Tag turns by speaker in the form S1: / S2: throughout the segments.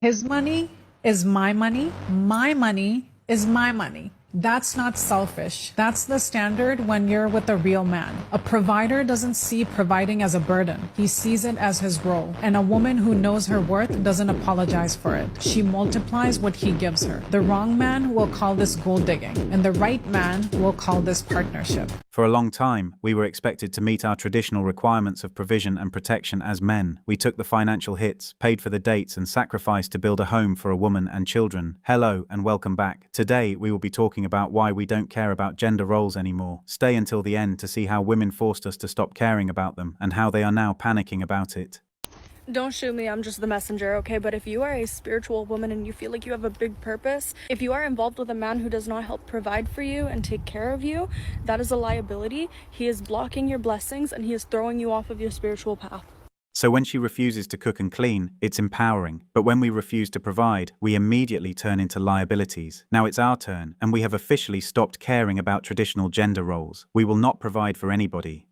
S1: His money is my money. My money is my money. That's not selfish. That's the standard when you're with a real man. A provider doesn't see providing as a burden. He sees it as his role. And a woman who knows her worth doesn't apologize for it. She multiplies what he gives her. The wrong man will call this gold digging, and the right man will call this partnership.
S2: For a long time, we were expected to meet our traditional requirements of provision and protection as men. We took the financial hits, paid for the dates, and sacrificed to build a home for a woman and children. Hello and welcome back. Today, we will be talking about why we don't care about gender roles anymore. Stay until the end to see how women forced us to stop caring about them and how they are now panicking about it.
S3: Don't shoot me, I'm just the messenger, okay? But if you are a spiritual woman and you feel like you have a big purpose, if you are involved with a man who does not help provide for you and take care of you, that is a liability. He is blocking your blessings and he is throwing you off of your spiritual path.
S2: So when she refuses to cook and clean, it's empowering. But when we refuse to provide, we immediately turn into liabilities. Now it's our turn, and we have officially stopped caring about traditional gender roles. We will not provide for anybody.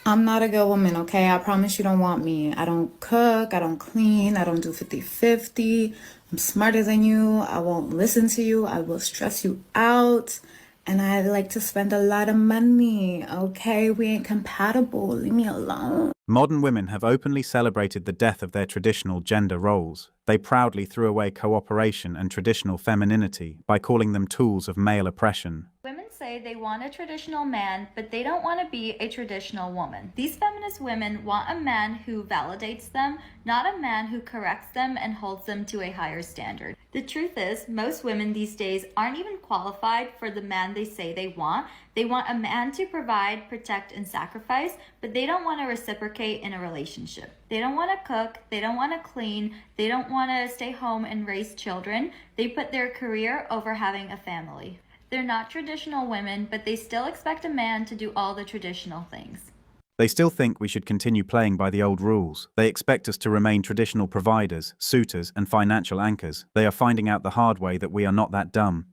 S4: I'm not a good woman, okay? I promise you don't want me. I don't cook, I don't clean, I don't do 50-50. I'm smarter than you, I won't listen to you, I will stress you out. And I like to spend a lot of money, okay? We ain't compatible, leave me alone.
S2: Modern women have openly celebrated the death of their traditional gender roles. They proudly threw away cooperation and traditional femininity by calling them tools of male oppression.
S5: Women say they want a traditional man, but they don't want to be a traditional woman. These feminist women want a man who validates them, not a man who corrects them and holds them to a higher standard. The truth is, most women these days aren't even qualified for the man they say they want. They want a man to provide, protect, and sacrifice, but they don't want to reciprocate in a relationship. They don't want to cook, they don't want to clean, they don't want to stay home and raise children. They put their career over having a family. They're not traditional women, but they still expect a man to do all the traditional things.
S2: They still think we should continue playing by the old rules. They expect us to remain traditional providers, suitors, and financial anchors. They are finding out the hard way that we are not that dumb.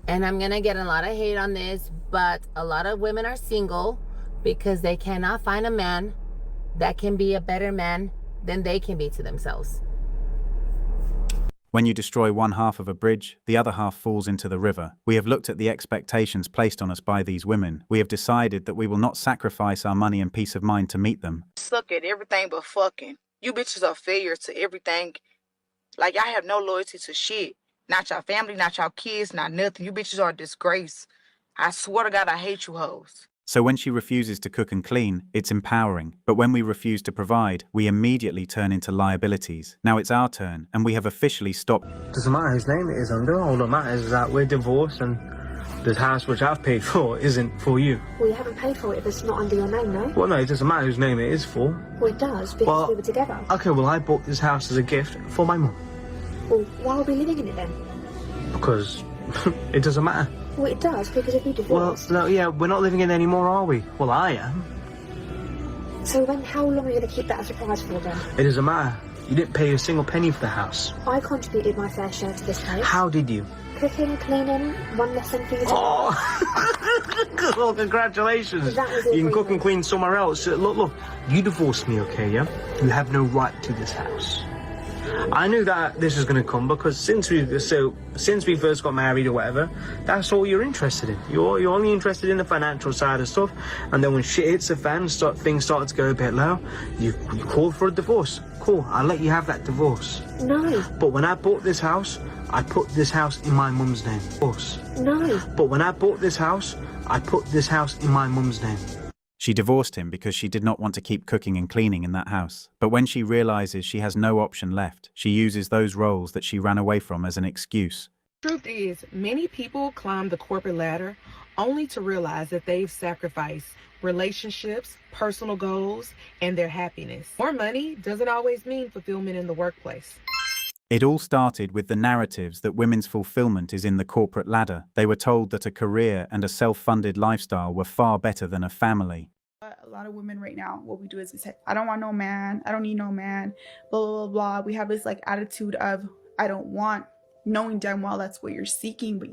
S6: And I'm gonna get a lot of hate on this, but a lot of women are single because they cannot find a man that can be a better man than they can be to themselves.
S2: When you destroy one half of a bridge, the other half falls into the river. We have looked at the expectations placed on us by these women. We have decided that we will not sacrifice our money and peace of mind to meet them.
S7: Suck at everything but fucking. You bitches are failures to everything. Like, I have no loyalty to shit. Not y'all family, not y'all kids, not nothing. You bitches are a disgrace. I swear to God, I hate you hoes.
S2: So when she refuses to cook and clean, it's empowering. But when we refuse to provide, we immediately turn into liabilities. Now it's our turn, and we have officially stopped.
S8: Doesn't matter whose name it is under. All that matters is that we're divorced and this house which I've paid for isn't for you.
S9: Well, you haven't paid for it if it's not under your name, no?
S8: Well, no, it doesn't matter whose name it is for.
S9: Well, it does, because
S8: Well,
S9: we were together.
S8: Okay, well, I bought this house as a gift for my mum.
S9: Well, why are we living in it then?
S8: Because it doesn't matter.
S9: Well, it does, because if you
S8: Well,
S9: divorce...
S8: no, yeah, we're not living in it anymore, are we? Well, I am.
S9: So then how long are you going to keep that a surprise for then?
S8: It doesn't matter. You didn't pay a single penny for the house.
S9: I contributed my fair share to this place.
S8: How did you?
S9: Cooking, cleaning, one lesson for you to
S8: Oh, well, congratulations.
S9: That was
S8: You can cook and
S9: agreement.
S8: clean somewhere else. Look, you divorced me, okay, yeah? You have no right to this house. I knew that this was going to come because since we first got married or whatever, that's all you're interested in. You're only interested in the financial side of stuff, and then when shit hits the fan, things start to go a bit low. You call for a divorce. Cool, I'll let you have that divorce.
S9: No,
S8: But when I bought this house, I put this house in my mum's name. Divorce.
S9: no.
S8: But when I bought this house, I put this house in my mum's name.
S2: She divorced him because she did not want to keep cooking and cleaning in that house. But when she realizes she has no option left, she uses those roles that she ran away from as an excuse.
S10: Truth is, many people climb the corporate ladder only to realize that they've sacrificed relationships, personal goals, and their happiness. More money doesn't always mean fulfillment in the workplace.
S2: It all started with the narratives that women's fulfillment is in the corporate ladder. They were told that a career and a self-funded lifestyle were far better than a family.
S11: A lot of women right now, what we do is we say, I don't want no man, I don't need no man, blah, blah, blah, blah. We have this like attitude of, I don't want, knowing damn well that's what you're seeking, but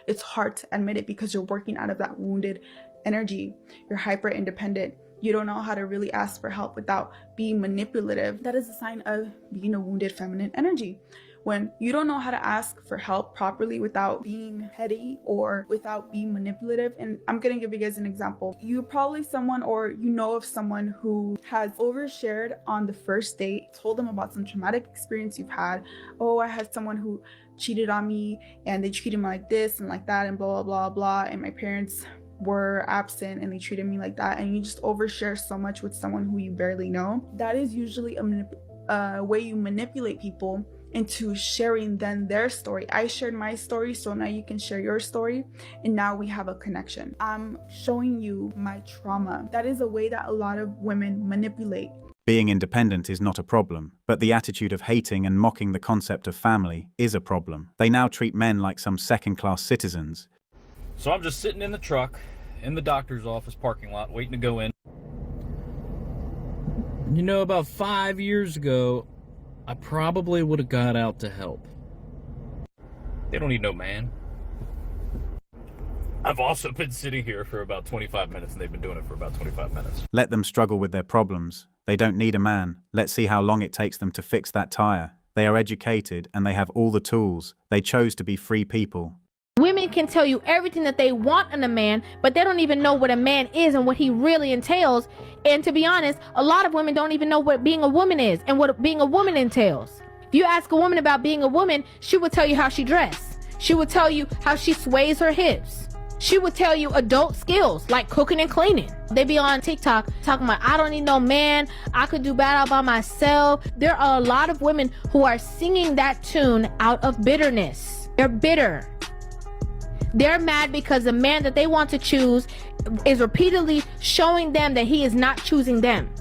S11: it's hard to admit it because you're working out of that wounded energy. You're hyper independent. You don't know how to really ask for help without being manipulative. That is a sign of being a wounded feminine energy. when you don't know how to ask for help properly without being petty or without being manipulative. And I'm gonna give you guys an example. You probably someone, or you know of someone who has overshared on the first date, told them about some traumatic experience you've had. Oh, I had someone who cheated on me and they treated me like this and like that and blah, blah, blah, blah. And my parents were absent and they treated me like that. And you just overshare so much with someone who you barely know. That is usually a way you manipulate people into sharing then their story. I shared my story, so now you can share your story, and now we have a connection. I'm showing you my trauma. That is a way that a lot of women manipulate.
S2: Being independent is not a problem, but the attitude of hating and mocking the concept of family is a problem. They now treat men like some second-class citizens.
S12: So I'm just sitting in the truck in the doctor's office parking lot waiting to go in. You know, about 5 years ago, I probably would have got out to help. They don't need no man. I've also been sitting here for about 25 minutes, and they've been doing it for about 25 minutes.
S2: Let them struggle with their problems. They don't need a man. Let's see how long it takes them to fix that tire. They are educated and they have all the tools. They chose to be free people.
S13: Women can tell you everything that they want in a man, but they don't even know what a man is and what he really entails. And to be honest, a lot of women don't even know what being a woman is and what being a woman entails. If you ask a woman about being a woman, she will tell you how she dressed. She will tell you how she sways her hips. She would tell you adult skills like cooking and cleaning. They be on TikTok talking about, I don't need no man, I could do bad all by myself. There are a lot of women who are singing that tune out of bitterness. They're bitter. They're mad because the man that they want to choose is repeatedly showing them that he is not choosing them.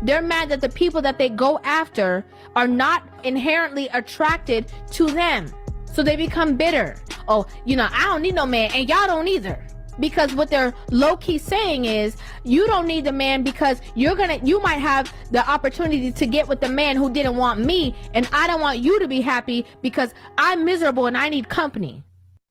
S13: They're mad that the people that they go after are not inherently attracted to them. So they become bitter. Oh, you know, I don't need no man and y'all don't either. Because what they're low-key saying is, you don't need the man because you might have the opportunity to get with the man who didn't want me, and I don't want you to be happy because I'm miserable and I need company.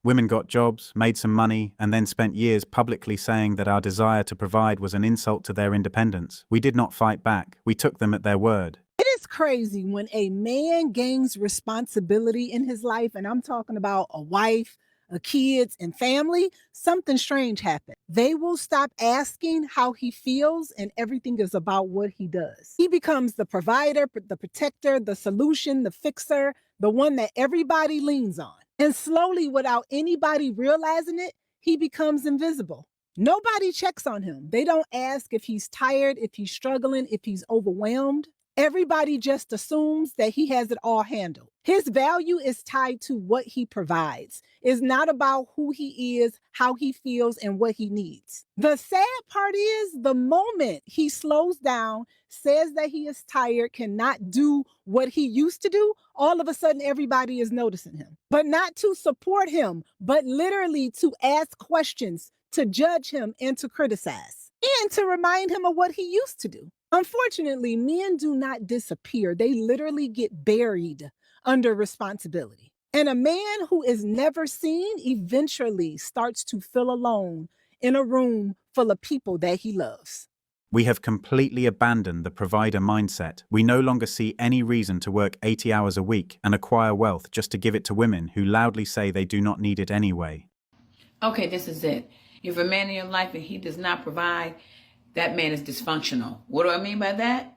S2: Women got jobs, made some money, and then spent years publicly saying that our desire to provide was an insult to their independence. We did not fight back. We took them at their word.
S14: It is crazy when a man gains responsibility in his life, and I'm talking about a wife, kids, and family, something strange happens. They will stop asking how he feels, and everything is about what he does. He becomes the provider, the protector, the solution, the fixer, the one that everybody leans on. And slowly, without anybody realizing it, he becomes invisible. Nobody checks on him. They don't ask if he's tired, if he's struggling, if he's overwhelmed. Everybody just assumes that he has it all handled. His value is tied to what he provides. It's not about who he is, how he feels, and what he needs. The sad part is the moment he slows down, says that he is tired, cannot do what he used to do, all of a sudden everybody is noticing him. But not to support him, but literally to ask questions, to judge him, and to criticize, and to remind him of what he used to do. Unfortunately, men do not disappear. They literally get buried under responsibility. And a man who is never seen eventually starts to feel alone in a room full of people that he loves.
S2: We have completely abandoned the provider mindset. We no longer see any reason to work 80 hours a week and acquire wealth just to give it to women who loudly say they do not need it anyway.
S15: Okay, this is it. If a man in your life and he does not provide, that man is dysfunctional. What do I mean by that?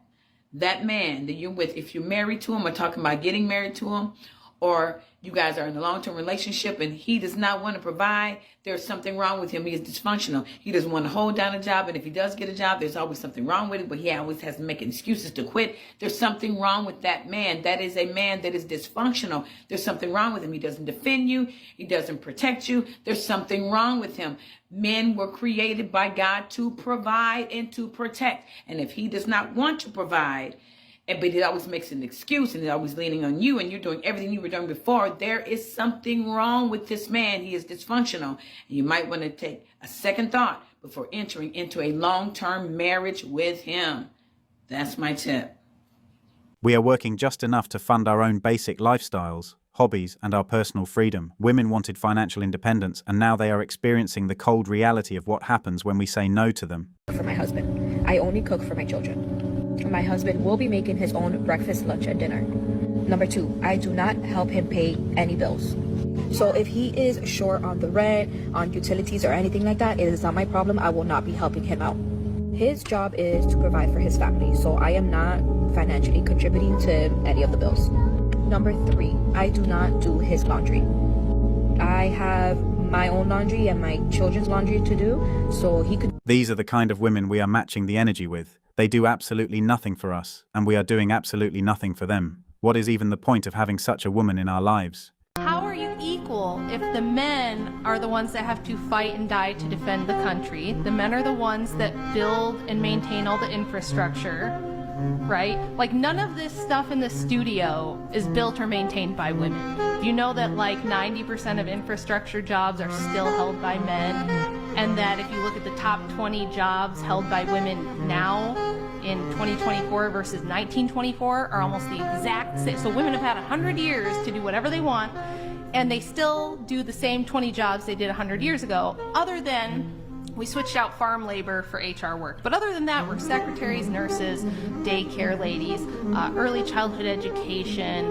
S15: That man that you're with, if you're married to him or talking about getting married to him, or you guys are in a long-term relationship and he does not want to provide, there's something wrong with him. He is dysfunctional. He doesn't want to hold down a job, and if he does get a job, there's always something wrong with it, but he always has to make excuses to quit. There's something wrong with that man. That is a man that is dysfunctional. There's something wrong with him. He doesn't defend you. He doesn't protect you. There's something wrong with him. Men were created by God to provide and to protect. And if he does not want to provide, but he always makes an excuse and he's always leaning on you and you're doing everything you were doing before, there is something wrong with this man. He is dysfunctional. And you might want to take a second thought before entering into a long-term marriage with him. That's my tip.
S2: We are working just enough to fund our own basic lifestyles, hobbies, and our personal freedom. Women wanted financial independence, and now they are experiencing the cold reality of what happens when we say no to them.
S16: For my husband, I only cook for my children. My husband will be making his own breakfast, lunch, and dinner. Number 2, I do not help him pay any bills. So if he is short on the rent, on utilities, or anything like that, it is not my problem. I will not be helping him out. His job is to provide for his family, so I am not financially contributing to any of the bills. Number 3, I do not do his laundry. I have my own laundry and my children's laundry to do, so he could...
S2: These are the kind of women we are matching the energy with. They do absolutely nothing for us, and we are doing absolutely nothing for them. What is even the point of having such a woman in our lives?
S17: How are you equal if the men are the ones that have to fight and die to defend the country? The men are the ones that build and maintain all the infrastructure, right? Like, none of this stuff in the studio is built or maintained by women. You know that like 90% of infrastructure jobs are still held by men, and that if you look at the top 20 jobs held by women now in 2024 versus 1924 are almost the exact same. So women have had 100 years to do whatever they want, and they still do the same 20 jobs they did 100 years ago, other than we switched out farm labor for HR work. But other than that, we're secretaries, nurses, daycare ladies, early childhood education,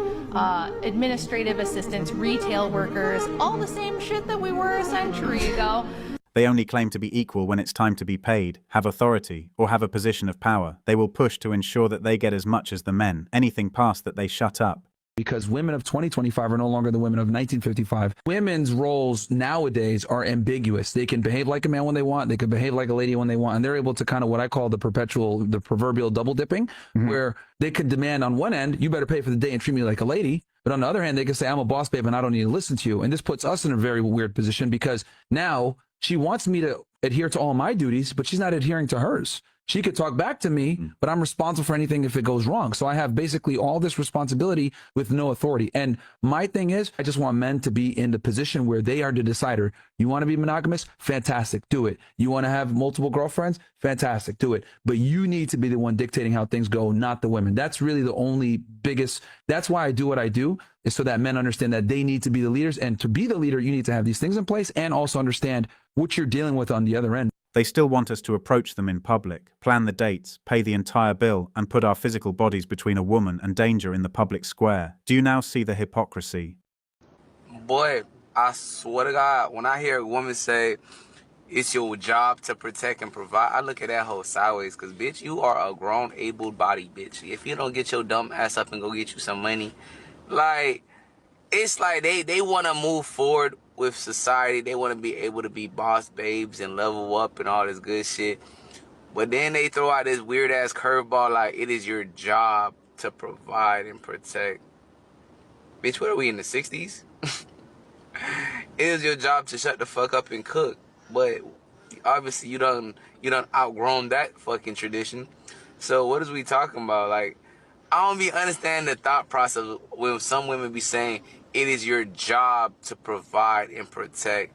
S17: administrative assistants, retail workers, all the same shit that we were a century ago.
S2: They only claim to be equal when it's time to be paid, have authority, or have a position of power. They will push to ensure that they get as much as the men. Anything past that, they shut up.
S18: Because women of 2025 are no longer the women of 1955. Women's roles nowadays are ambiguous. They can behave like a man when they want. They can behave like a lady when they want. And they're able to kind of what I call the proverbial double dipping, where they could demand on one end, you better pay for the day and treat me like a lady. But on the other hand, they can say, I'm a boss babe and I don't need to listen to you. And this puts us in a very weird position because now she wants me to adhere to all my duties, but she's not adhering to hers. She could talk back to me, but I'm responsible for anything if it goes wrong. So I have basically all this responsibility with no authority. And my thing is, I just want men to be in the position where they are the decider. You want to be monogamous? Fantastic. Do it. You want to have multiple girlfriends? Fantastic. Do it. But you need to be the one dictating how things go, not the women. That's really the only biggest, that's why I do what I do, is so that men understand that they need to be the leaders. And to be the leader, you need to have these things in place and also understand what you're dealing with on the other end.
S2: They still want us to approach them in public, plan the dates, pay the entire bill, and put our physical bodies between a woman and danger in the public square. Do you now see the hypocrisy?
S19: Boy, I swear to God, when I hear a woman say, it's your job to protect and provide, I look at that whole sideways, because, bitch, you are a grown, able-bodied bitch. If you don't get your dumb ass up and go get you some money, like, it's like they want to move forward with society. They want to be able to be boss babes and level up and all this good shit. But then they throw out this weird ass curveball like it is your job to provide and protect. Bitch, what are we in the 60s? It is your job to shut the fuck up and cook. But obviously you done outgrown that fucking tradition. So what is we talking about? Like, I don't be understanding the thought process when some women be saying it is your job to provide and protect.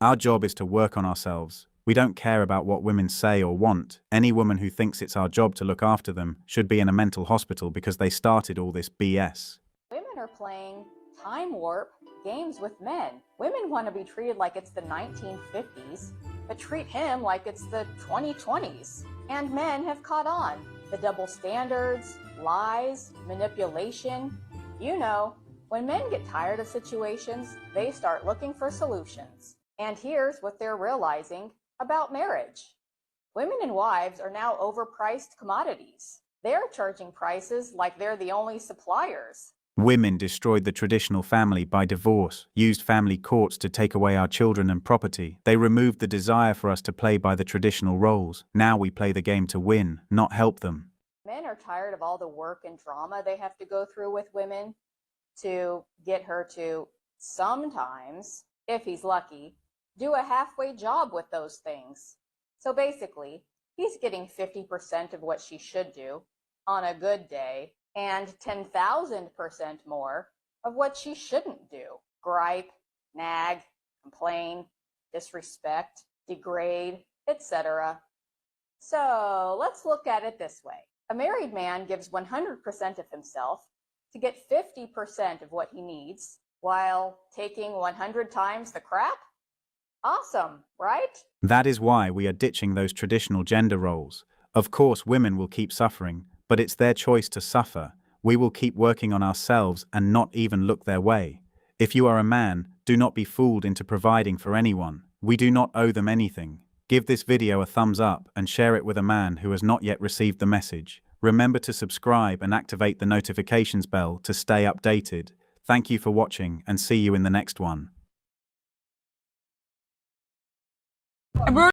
S2: Our job is to work on ourselves. We don't care about what women say or want. Any woman who thinks it's our job to look after them should be in a mental hospital because they started all this BS.
S20: Women are playing time warp games with men. Women want to be treated like it's the 1950s, but treat him like it's the 2020s. And men have caught on. The double standards, lies, manipulation. You know, when men get tired of situations, they start looking for solutions. And here's what they're realizing about marriage. Women and wives are now overpriced commodities. They're charging prices like they're the only suppliers.
S2: Women destroyed the traditional family by divorce, used family courts to take away our children and property. They removed the desire for us to play by the traditional roles. Now we play the game to win, not help them.
S20: Men are tired of all the work and drama they have to go through with women to get her to sometimes, if he's lucky, do a halfway job with those things. So basically, he's getting 50% of what she should do on a good day and 10,000% more of what she shouldn't do. Gripe, nag, complain, disrespect, degrade, etc. So let's look at it this way. A married man gives 100% of himself to get 50% of what he needs while taking 100 times the crap? Awesome, right?
S2: That is why we are ditching those traditional gender roles. Of course, women will keep suffering, but it's their choice to suffer. We will keep working on ourselves and not even look their way. If you are a man, do not be fooled into providing for anyone. We do not owe them anything. Give this video a thumbs up and share it with a man who has not yet received the message. Remember to subscribe and activate the notifications bell to stay updated. Thank you for watching and see you in the next one.